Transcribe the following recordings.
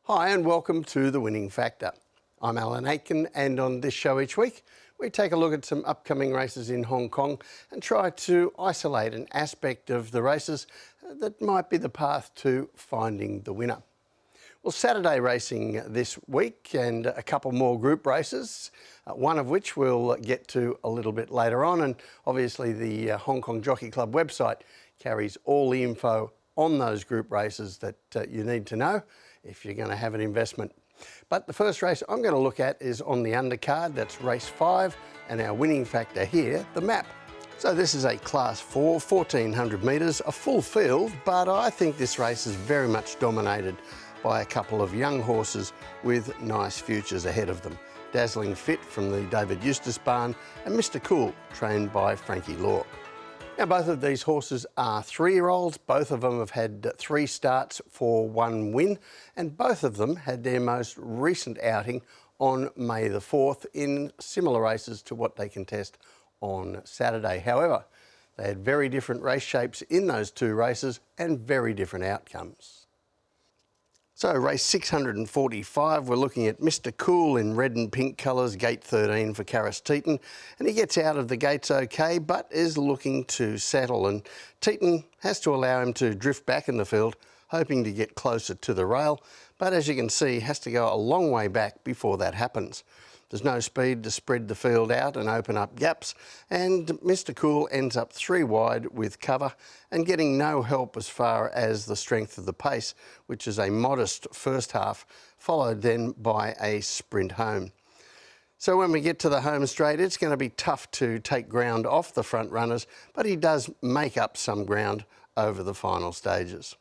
Hi and welcome to The Winning Factor. I'm Alan Aitken, and on this show each week we take a look at some upcoming races in Hong Kong and try to isolate an aspect of the races that might be the path to finding the winner. Well, Saturday racing this week and a couple more group races, one of which we'll get to a little bit later on, and obviously the Hong Kong Jockey Club website carries all the info on those group races that you need to know if you're going to have an investment. But the first race I'm going to look at is on the undercard. That's race 5, and our winning factor here, the map. So this is a Class 4, 1400 metres, a full field, but I think this race is very much dominated by a couple of young horses with nice futures ahead of them. Dazzling Fit from the David Eustace barn and Mr Cool, trained by Frankie Law. Now, both of these horses are 3-year-olds. Both of them have had 3 starts for 1 win, and both of them had their most recent outing on May the 4th in similar races to what they contest on Saturday. However, they had very different race shapes in those 2 races and very different outcomes. So race 645, we're looking at Mr Cool in red and pink colours, gate 13 for Karis Teton, and he gets out of the gates okay, but is looking to settle, and Teton has to allow him to drift back in the field, hoping to get closer to the rail, but as you can see, has to go a long way back before that happens. There's no speed to spread the field out and open up gaps, and Mr Cool ends up 3 wide with cover and getting no help as far as the strength of the pace, which is a modest first half, followed then by a sprint home. So when we get to the home straight, it's going to be tough to take ground off the front runners, but he does make up some ground over the final stages.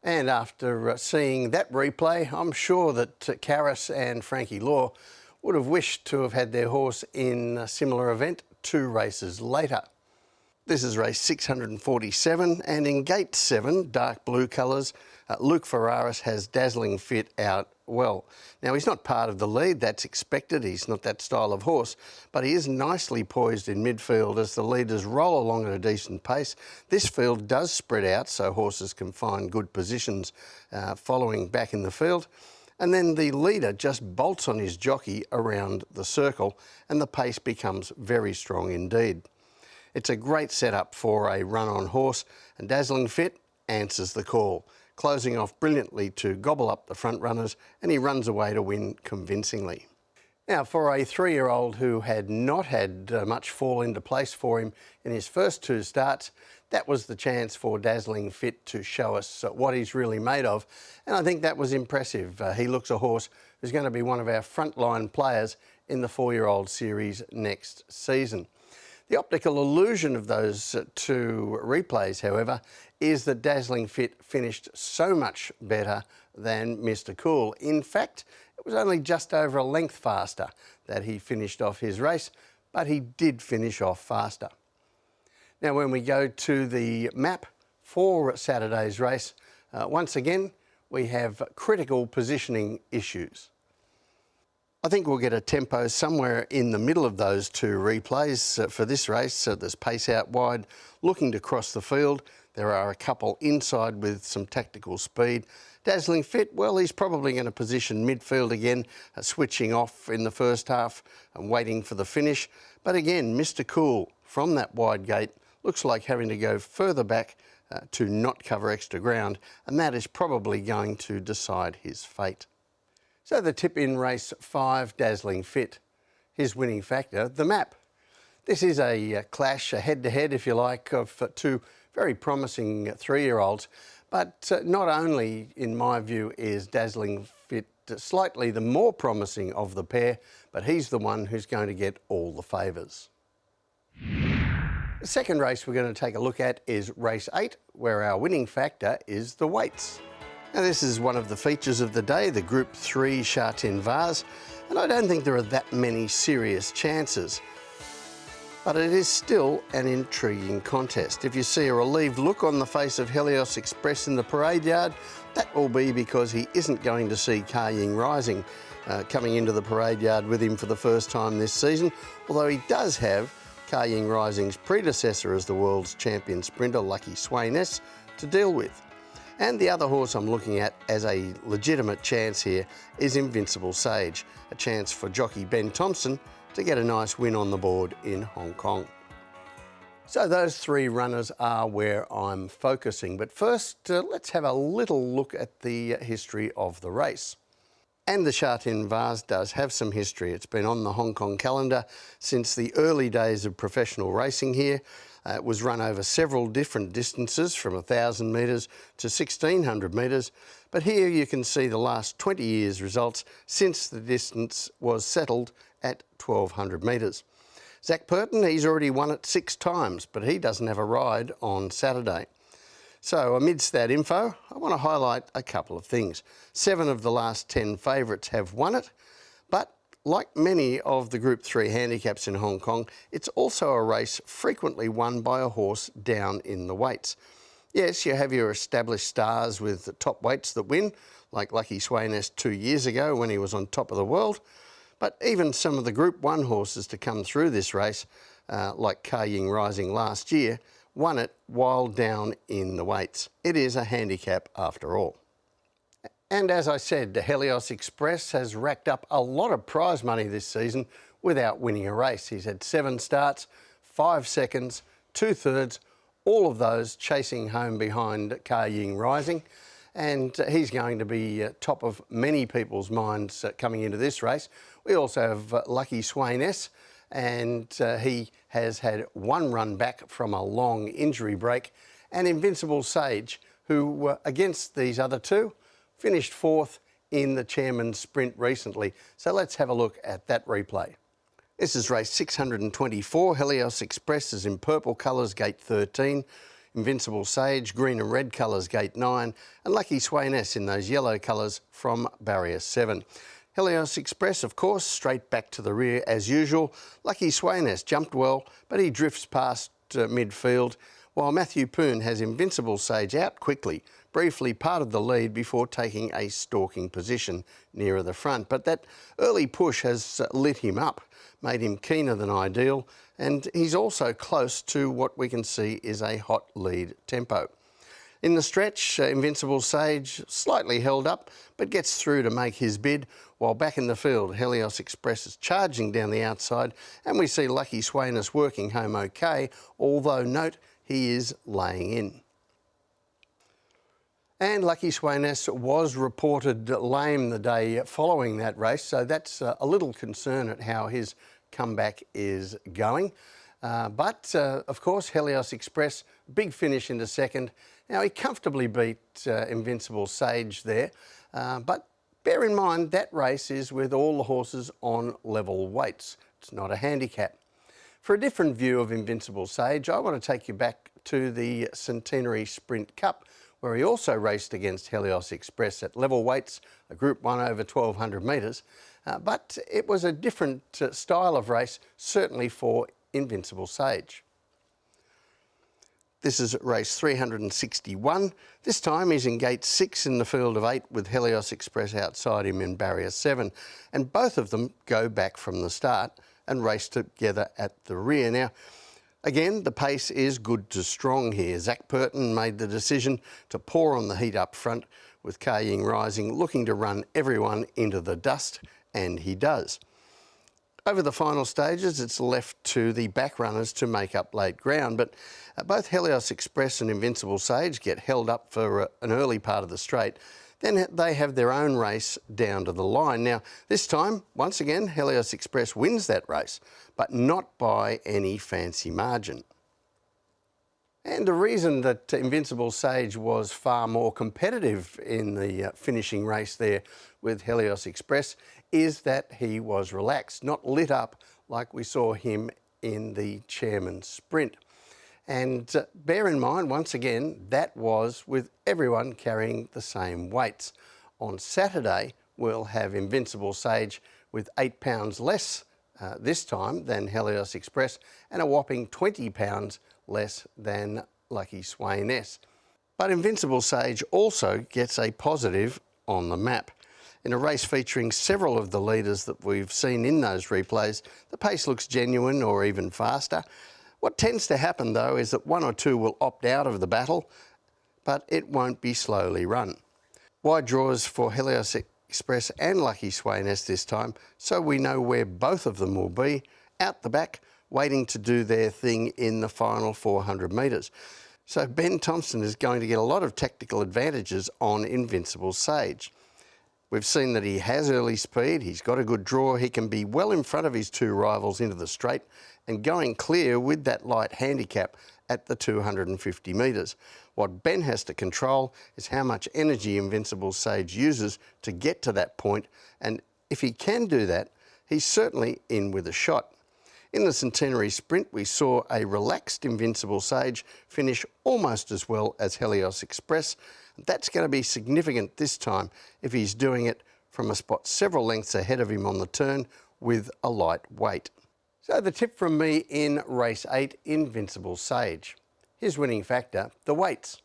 And after seeing that replay, I'm sure that Karis and Frankie Law would have wished to have had their horse in a similar event 2 races later. This is race 647, and in gate 7, dark blue colours, Luke Ferraris has Dazzling Fit out well. Now, he's not part of the lead, that's expected, he's not that style of horse, but he is nicely poised in midfield as the leaders roll along at a decent pace. This field does spread out so horses can find good positions following back in the field. And then the leader just bolts on his jockey around the circle and the pace becomes very strong indeed. It's a great setup for a run-on horse, and Dazzling Fit answers the call, closing off brilliantly to gobble up the front runners, and he runs away to win convincingly. Now, for a 3-year-old who had not had much fall into place for him in his first 2 starts, that was the chance for Dazzling Fit to show us what he's really made of, and I think that was impressive. He looks a horse who's going to be one of our frontline players in the 4-year-old series next season. The optical illusion of those 2 replays, however, is that Dazzling Fit finished so much better than Mr Cool. In fact, it was only just over a length faster that he finished off his race, but he did finish off faster. Now, when we go to the map for Saturday's race, once again, we have critical positioning issues. I think we'll get a tempo somewhere in the middle of those 2 replays for this race. So there's pace out wide, looking to cross the field. There are a couple inside with some tactical speed. Dazzling Fit, well, he's probably going to position midfield again, switching off in the first half and waiting for the finish. But again, Mr Cool from that wide gate looks like having to go further back to not cover extra ground, and that is probably going to decide his fate. So the tip in race 5, Dazzling Fit, his winning factor, the map. This is a clash, a head-to-head, if you like, of 2 very promising 3-year-olds. But not only, in my view, is Dazzling Fit slightly the more promising of the pair, but he's the one who's going to get all the favours. The second race we're going to take a look at is race 8, where our winning factor is the weights. Now, this is one of the features of the day, the Group 3 Sha Tin Vase, and I don't think there are that many serious chances. But it is still an intriguing contest. If you see a relieved look on the face of Helios Express in the parade yard, that will be because he isn't going to see Ka Ying Rising coming into the parade yard with him for the first time this season, although he does have Ka Ying Rising's predecessor as the world's champion sprinter, Lucky Swainess, to deal with. And the other horse I'm looking at as a legitimate chance here is Invincible Sage, a chance for jockey Ben Thompson to get a nice win on the board in Hong Kong. So those three runners are where I'm focusing, but first let's have a little look at the history of the race. And the Sha Tin Vase does have some history. It's been on the Hong Kong calendar since the early days of professional racing here. It was run over several different distances from 1,000 metres to 1,600 metres, but here you can see the last 20 years' results since the distance was settled at 1,200 metres. Zac Purton, he's already won it 6 times, but he doesn't have a ride on Saturday. So amidst that info, I want to highlight a couple of things. 7 of the last 10 favourites have won it, but like many of the Group 3 handicaps in Hong Kong, it's also a race frequently won by a horse down in the weights. Yes, you have your established stars with the top weights that win, like Lucky Sweynesse 2 years ago when he was on top of the world, but even some of the Group 1 horses to come through this race, like Ka Ying Rising last year, won it while down in the weights. It is a handicap after all. And as I said, the Helios Express has racked up a lot of prize money this season without winning a race. He's had 7 starts, 5 seconds, 2/3, all of those chasing home behind Ka Ying Rising. And he's going to be top of many people's minds coming into this race. We also have Lucky Sweynesse, and he has had 1 run back from a long injury break, and Invincible Sage, who against these other 2, finished 4th in the Chairman's Sprint recently. So let's have a look at that replay. This is race 624. Helios Express is in purple colours, gate 13. Invincible Sage, green and red colours, gate 9. And Lucky Sweynesse in those yellow colours from barrier 7. Helios Express, of course, straight back to the rear as usual. Lucky Sweynesse jumped well, but he drifts past midfield, while Matthew Poon has Invincible Sage out quickly, briefly parted the lead before taking a stalking position nearer the front. But that early push has lit him up, made him keener than ideal, and he's also close to what we can see is a hot lead tempo. In the stretch, Invincible Sage slightly held up, but gets through to make his bid, while back in the field, Helios Express is charging down the outside, and we see Lucky Sweynesse working home okay, although note he is laying in. And Lucky Sweynesse was reported lame the day following that race, so that's a little concern at how his comeback is going. But of course, Helios Express, big finish into second. Now, he comfortably beat Invincible Sage there, but bear in mind that race is with all the horses on level weights. It's not a handicap. For a different view of Invincible Sage, I want to take you back to the Centenary Sprint Cup, where he also raced against Helios Express at level weights, a Group 1 over 1,200 metres, but it was a different style of race, certainly for Invincible Sage. This is race 361. This time he's in gate 6 in the field of 8 with Helios Express outside him in barrier 7, and both of them go back from the start and race together at the rear. Now, again, the pace is good to strong here. Zac Purton made the decision to pour on the heat up front, with Ka Ying Rising looking to run everyone into the dust, and he does. Over the final stages, it's left to the back runners to make up late ground, but both Helios Express and Invincible Sage get held up for an early part of the straight. Then they have their own race down to the line. Now, this time, once again, Helios Express wins that race, but not by any fancy margin. And the reason that Invincible Sage was far more competitive in the finishing race there with Helios Express is that he was relaxed, not lit up like we saw him in the Chairman's Sprint. And bear in mind, once again, that was with everyone carrying the same weights. On Saturday, we'll have Invincible Sage with 8 pounds less this time than Helios Express, and a whopping 20 pounds less than Lucky Sweynesse. But Invincible Sage also gets a positive on the map. In a race featuring several of the leaders that we've seen in those replays, the pace looks genuine or even faster. What tends to happen, though, is that one or two will opt out of the battle, but it won't be slowly run. Wide draws for Helios Express and Lucky Sway Nest this time, so we know where both of them will be, out the back, waiting to do their thing in the final 400 metres. So Ben Thompson is going to get a lot of tactical advantages on Invincible Sage. We've seen that he has early speed, he's got a good draw, he can be well in front of his two rivals into the straight and going clear with that light handicap at the 250 metres. What Ben has to control is how much energy Invincible Sage uses to get to that point, and if he can do that, he's certainly in with a shot. In the Centenary Sprint, we saw a relaxed Invincible Sage finish almost as well as Helios Express. That's going to be significant this time if he's doing it from a spot several lengths ahead of him on the turn with a light weight. So the tip from me in race 8, Invincible Sage. His winning factor, the weights.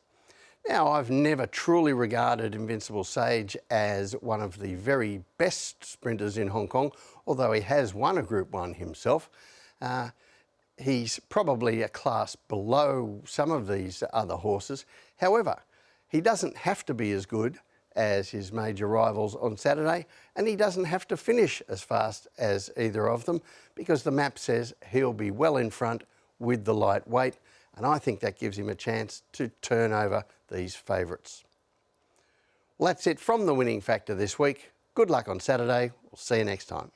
Now, I've never truly regarded Invincible Sage as one of the very best sprinters in Hong Kong, although he has won a Group 1 himself. He's probably a class below some of these other horses. However, he doesn't have to be as good as his major rivals on Saturday, and he doesn't have to finish as fast as either of them because the map says he'll be well in front with the light weight, and I think that gives him a chance to turn over these favourites. Well, that's it from the winning factor this week. Good luck on Saturday. We'll see you next time.